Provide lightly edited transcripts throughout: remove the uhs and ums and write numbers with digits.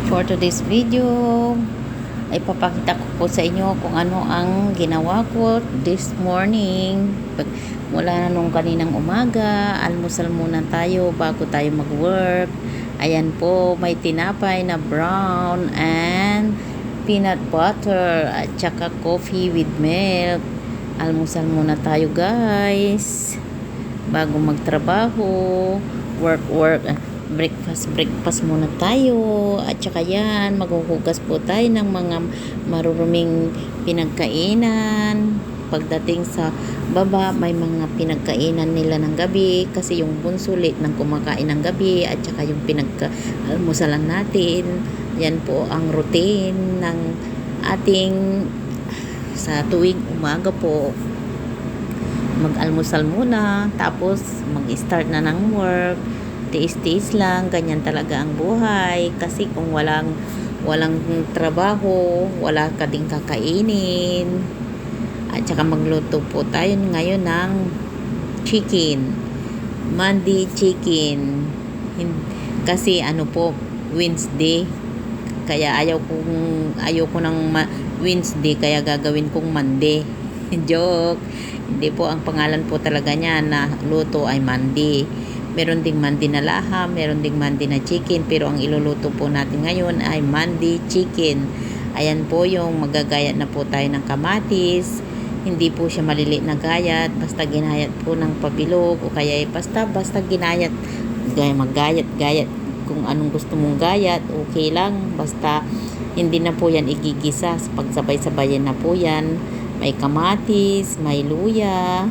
For today's video, ay papakita ko po sa inyo kung ano ang ginawa ko this morning. Mula na nung kaninang umaga, almusal muna tayo bago tayo mag-work. Ayan po, may tinapay na brown and peanut butter at saka coffee with milk. Almusal muna tayo guys bago magtrabaho. Breakfast muna tayo at saka yan, maghuhugas po tayo ng mga maruruming pinagkainan. Pagdating sa baba, may mga pinagkainan nila ng gabi kasi yung bunsulit ng kumakain ng gabi at saka yung pinagka-almusalan natin. Yan po ang routine ng ating sa tuwing umaga po. Mag-almusal muna, tapos mag-start na ng work. Tiis-tiis lang, ganyan talaga ang buhay. Kasi kung walang trabaho, wala ka ding kakainin. At saka magluto po tayo ngayon ng chicken. Monday chicken. Kasi ano po, Wednesday. Kaya ayaw ko ng Wednesday, kaya gagawin kong Monday. Joke. Hindi po, ang pangalan po talaga niya na luto ay Monday. Meron ding Monday na laham, meron ding Monday na chicken, pero ang iluluto po natin ngayon ay Monday chicken. Ayan po yung magagayat na po tayo ng kamatis. Hindi po siya maliliit na gayat, basta ginayat po ng pabilog o kaya basta ginayat. Maggayat-gayat kung anong gusto mong gayat, okay lang. Basta hindi na po yan igigisa, pagsabay-sabayan na po yan. May kamatis, may luya,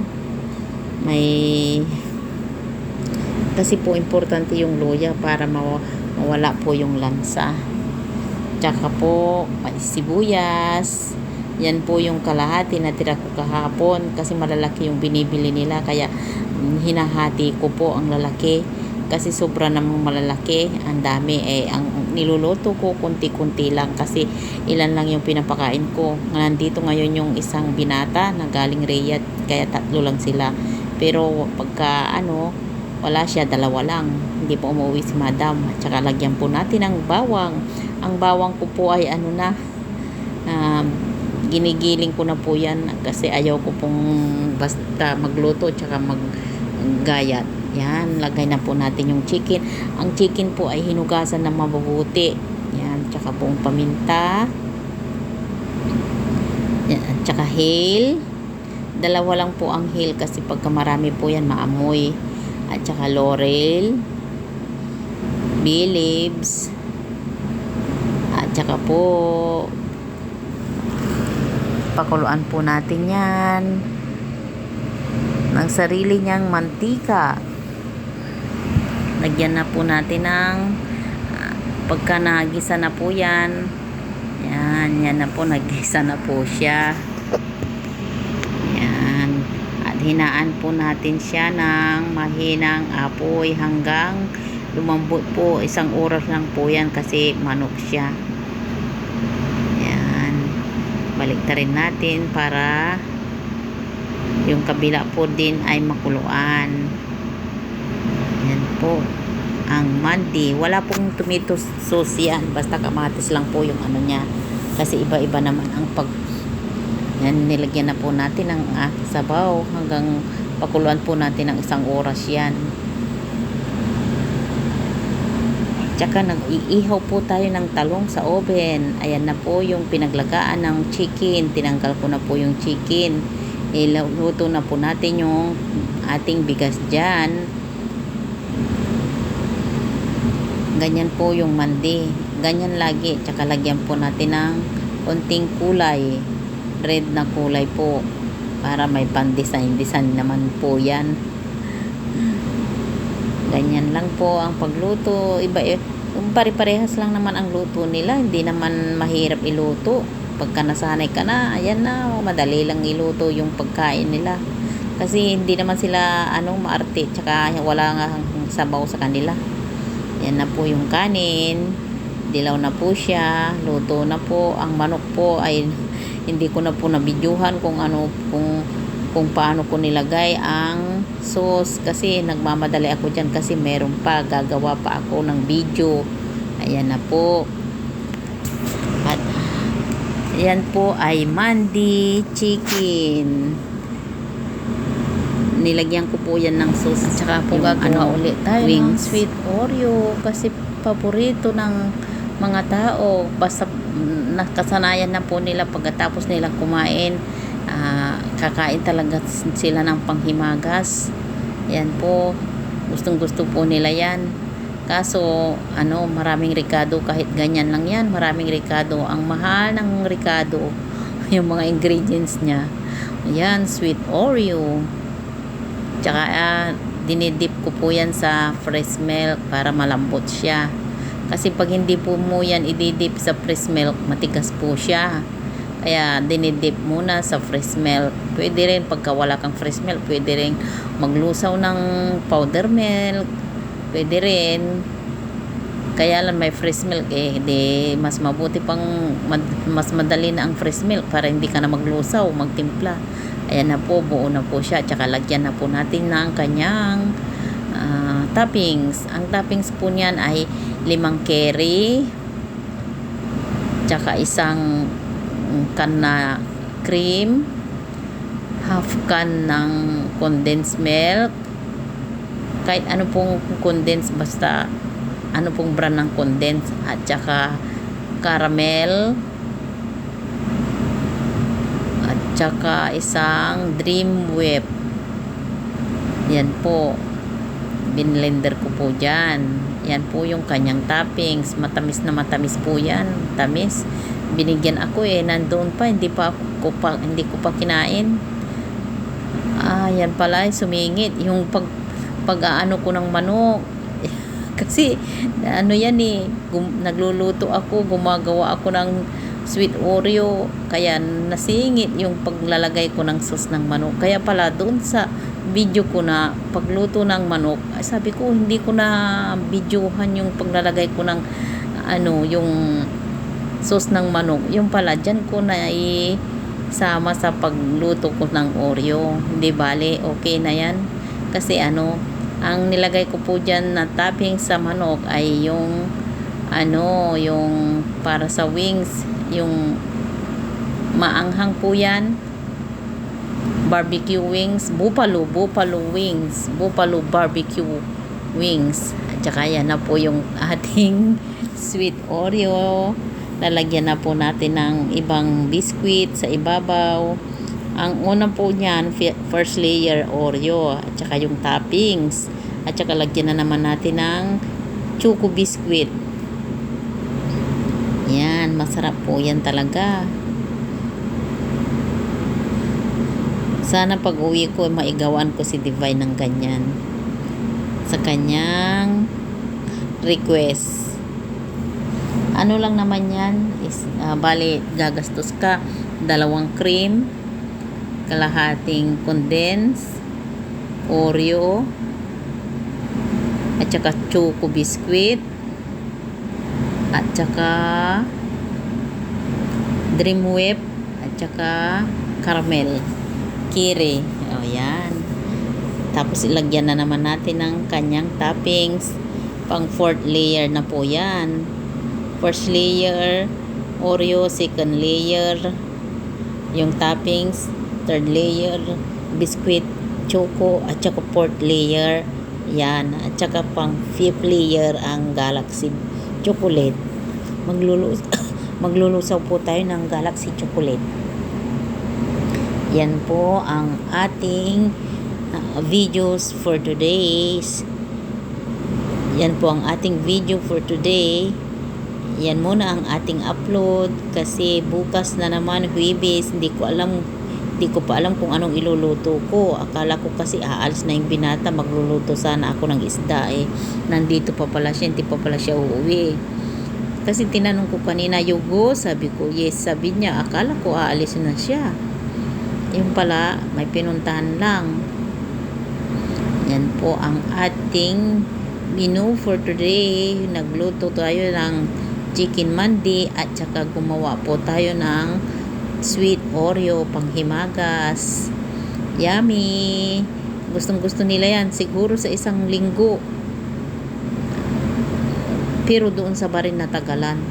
kasi po importante yung luya para mawala po yung lansa. Tsaka po sibuyas. Yan po yung kalahati na tira ko kahapon kasi malalaki yung binibili nila, kaya hinahati ko po ang lalaki kasi sobra namang malalaki, ang dami. Ang niluluto ko kunti-kunti lang kasi ilan lang yung pinapakain ko. Nandito ngayon yung isang binata na galing Riyadh, kaya 3 lang sila. Pero pagka wala siya, 2 lang. Hindi po umuwi si madam. At saka lagyan po natin ng bawang. Ang bawang ko po ay ginigiling ko na po yan kasi ayaw ko pong basta magluto at saka maggayat. Yan, lagay na po natin yung chicken. Ang chicken po ay hinugasan na mabubuti. Yan, tsaka pong paminta. Yan, at saka hale. 2 lang po ang hale kasi pagka marami po yan maamoy. At saka laurel, bay leaves, at saka po pakuluan po natin yan ng sarili niyang mantika. Lagyan na po natin ng pagka nagisa na po yan, yan na po, nagisa na po siya. Hinaan po natin siya ng mahinang apoy hanggang lumambot po. 1 oras lang po yan kasi manok siya. Yan. Baliktarin natin para yung kabila po din ay makuluan. Yan po ang Monday. Wala pong tomato sauce yan. Basta kamatis lang po yung niya. Kasi iba-iba naman ang yan, nilagyan na po natin ng sabaw hanggang pakuluan po natin ng 1 oras yan. Tsaka nag-iihaw po tayo ng talong sa oven. Ayan na po yung pinaglagaan ng chicken. Tinanggal ko na po yung chicken. Iluto na po natin yung ating bigas dyan. Ganyan po yung mandi. Ganyan lagi. Tsaka lagyan po natin ng konting kulay. Red na kulay po para may pan-design naman po yan. Ganyan lang po ang pagluto. Pare-parehas lang naman ang luto nila, hindi naman mahirap iluto. Pagka nasanay ka na, ayan na, madali lang iluto yung pagkain nila kasi hindi naman sila maarte, tsaka wala nga sabaw sa kanila. Yan na po yung kanin, dilaw na po siya, luto na po. Ang manok po ay hindi ko na po nabidyuhan kung paano ko nilagay ang sauce kasi nagmamadali ako dyan kasi meron pa, gagawa pa ako ng video. Ayan na po. At yan po ay mandi chicken. Nilagyan ko po yan ng sauce. Tsaka po Yung gagawa ulit tayo ng wings. sweet Oreo kasi paborito ng mga tao. Basta nakasanayan na po nila pagkatapos nilang kumain. Kakain talaga sila ng panghimagas. Yan po. Gustong gusto po nila yan. Kaso, maraming ricado. Kahit ganyan lang yan, maraming ricado. Ang mahal ng ricado, yung mga ingredients niya. Yan, sweet Oreo. Tsaka, dinidip ko po yan sa fresh milk para malambot siya. Kasi pag hindi po mo yan ididip sa fresh milk, matigas po siya. Kaya dinidip muna sa fresh milk. Pwede rin pagka wala kang fresh milk, pwede rin maglusaw ng powder milk. Pwede rin. Kaya lang may fresh milk di mas mabuti pang mas madali na ang fresh milk para hindi ka na maglusaw, magtimpla. Ayan na po, buo na po siya. Tsaka lagyan na po natin ng kanyang toppings. Ang toppings po niyan ay 5 curry, tsaka isang can na cream, half can ng condensed milk, kahit ano pong condensed, basta ano pong brand ng condensed, at tsaka caramel, at tsaka isang Dream Whip. Yan po, binlender ko po dyan. Yan po yung kanyang toppings. Matamis na matamis po yan. Tamis. Binigyan ako nandoon pa. Hindi ko pa kinain. Yan pala, sumingit. Yung pag-aano ko ng manok. Kasi, yan nagluluto ako, gumagawa ako ng sweet Oreo. Kaya nasingit yung paglalagay ko ng sauce ng manok. Kaya pala, doon sa video ko na pagluto ng manok, sabi ko hindi ko na videohan yung paglalagay ko ng yung sauce ng manok. Yung pala dyan ko na isama sa pagluto ko ng Oreo. Hindi bale, okay na yan. Kasi ang nilagay ko po dyan na topping sa manok ay yung yung para sa wings, yung maanghang po yan. Barbecue wings, buffalo wings, buffalo barbecue wings. At saka yan na po yung ating sweet Oreo. Lalagyan na po natin ng ibang biscuit sa ibabaw. Ang una po niyan, first layer Oreo, at saka yung toppings. At saka lagyan na naman natin ng choco biscuit. Yan, masarap po yan talaga. Sana pag uwi ko, maigawan ko si Divine ng ganyan sa kanyang request. Ano lang naman yan is, bali gagastos ka 2 cream, kalahating condensed Oreo, at saka choco biscuit, at saka Dream Whip, at saka caramel kiri. Yan. Tapos ilagyan na naman natin ng kanyang toppings. Pang 4th layer na po yan. First layer Oreo, second layer yung toppings, third layer biscuit, choco, at saka 4th layer yan. At saka pang 5th layer ang Galaxy chocolate. Maglulusaw po tayo ng Galaxy chocolate. Yan po ang ating videos for today's. Yan po ang ating video for today. Yan muna ang ating upload kasi bukas na naman, Huwebes. Hindi ko pa alam kung anong iluluto ko. Akala ko kasi aalis na yung binata, magluluto sana ako ng isda nandito pa pala siya, hindi pa pala siya uuwi. Kasi tinanong ko kanina, Yugo, sabi ko yes, sabi niya akala ko aalis na siya. Yung pala, may pinuntahan lang. Yan po ang ating menu for today. Nagluto tayo ng chicken mandi at saka gumawa po tayo ng sweet Oreo panghimagas. Yummy! Gustong gusto nila yan. Siguro sa isang linggo. Pero doon sa barin na Tagalan.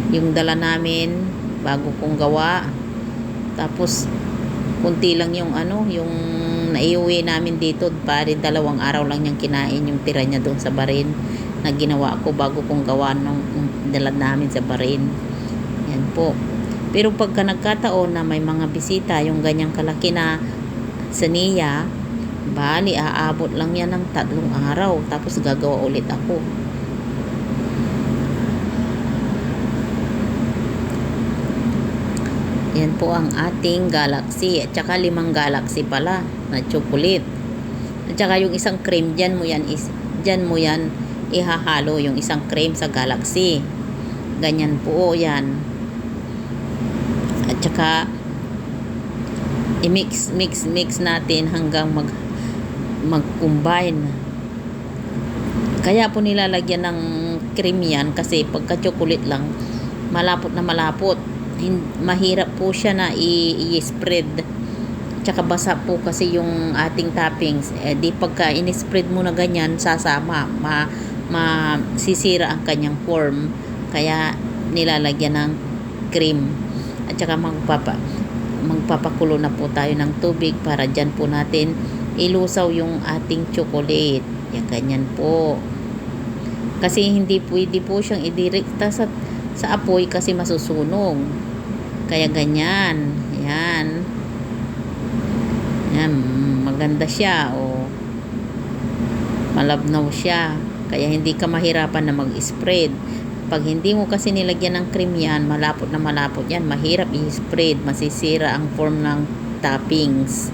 yung dala namin bago kong gawa. Tapos kunti lang yung yung naiuwi namin dito, pare 2 araw lang niyang kinain yung tira niya doon sa barin na ginawa ko bago kong gawa nung dala namin sa barin. Yan po. Pero pagka nagkataon na may mga bisita yung ganyang kalaki na saniya, bali aabot lang yan ng 3 araw tapos gagawa ulit ako. Yan po ang ating galaxy. At saka 5 galaxy pala na chocolate. At saka yung isang cream, dyan mo yan ihahalo yung isang cream sa galaxy. Ganyan po yan. At saka i-mix natin hanggang mag-combine. Kaya po nilalagyan ng cream yan kasi pagka chocolate lang, malapot na malapot. Mahirap po siya na i-spread. Tsaka basa po kasi yung ating toppings. Di pagka in-spread mo na ganyan, sasama. Masisira ang kanyang form. Kaya nilalagyan ng cream. At saka magpapakulo na po tayo ng tubig para dyan po natin ilusaw yung ating chocolate. Yan, ganyan po. Kasi hindi pwede po siyang idirekta sa apoy kasi masusunog. Kaya ganyan. Yan. Yan. Maganda siya. O, malabnaw siya. Kaya hindi ka mahirapan na mag-spread. Pag hindi mo kasi nilagyan ng cream yan, malapot na malapot yan. Mahirap i-spread. Masisira ang form ng toppings.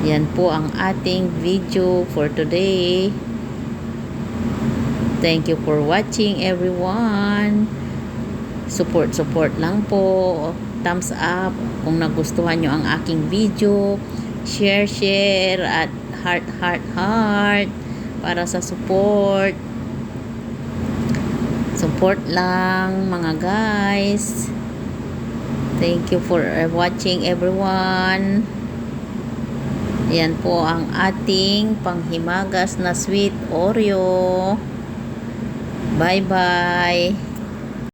Yan po ang ating video for today. Thank you for watching, everyone. Support lang po. Thumbs up kung nagustuhan nyo ang aking video. Share at heart para sa support. Support lang mga guys. Thank you for watching, everyone. Yan po ang ating panghimagas na sweet Oreo. Bye-bye.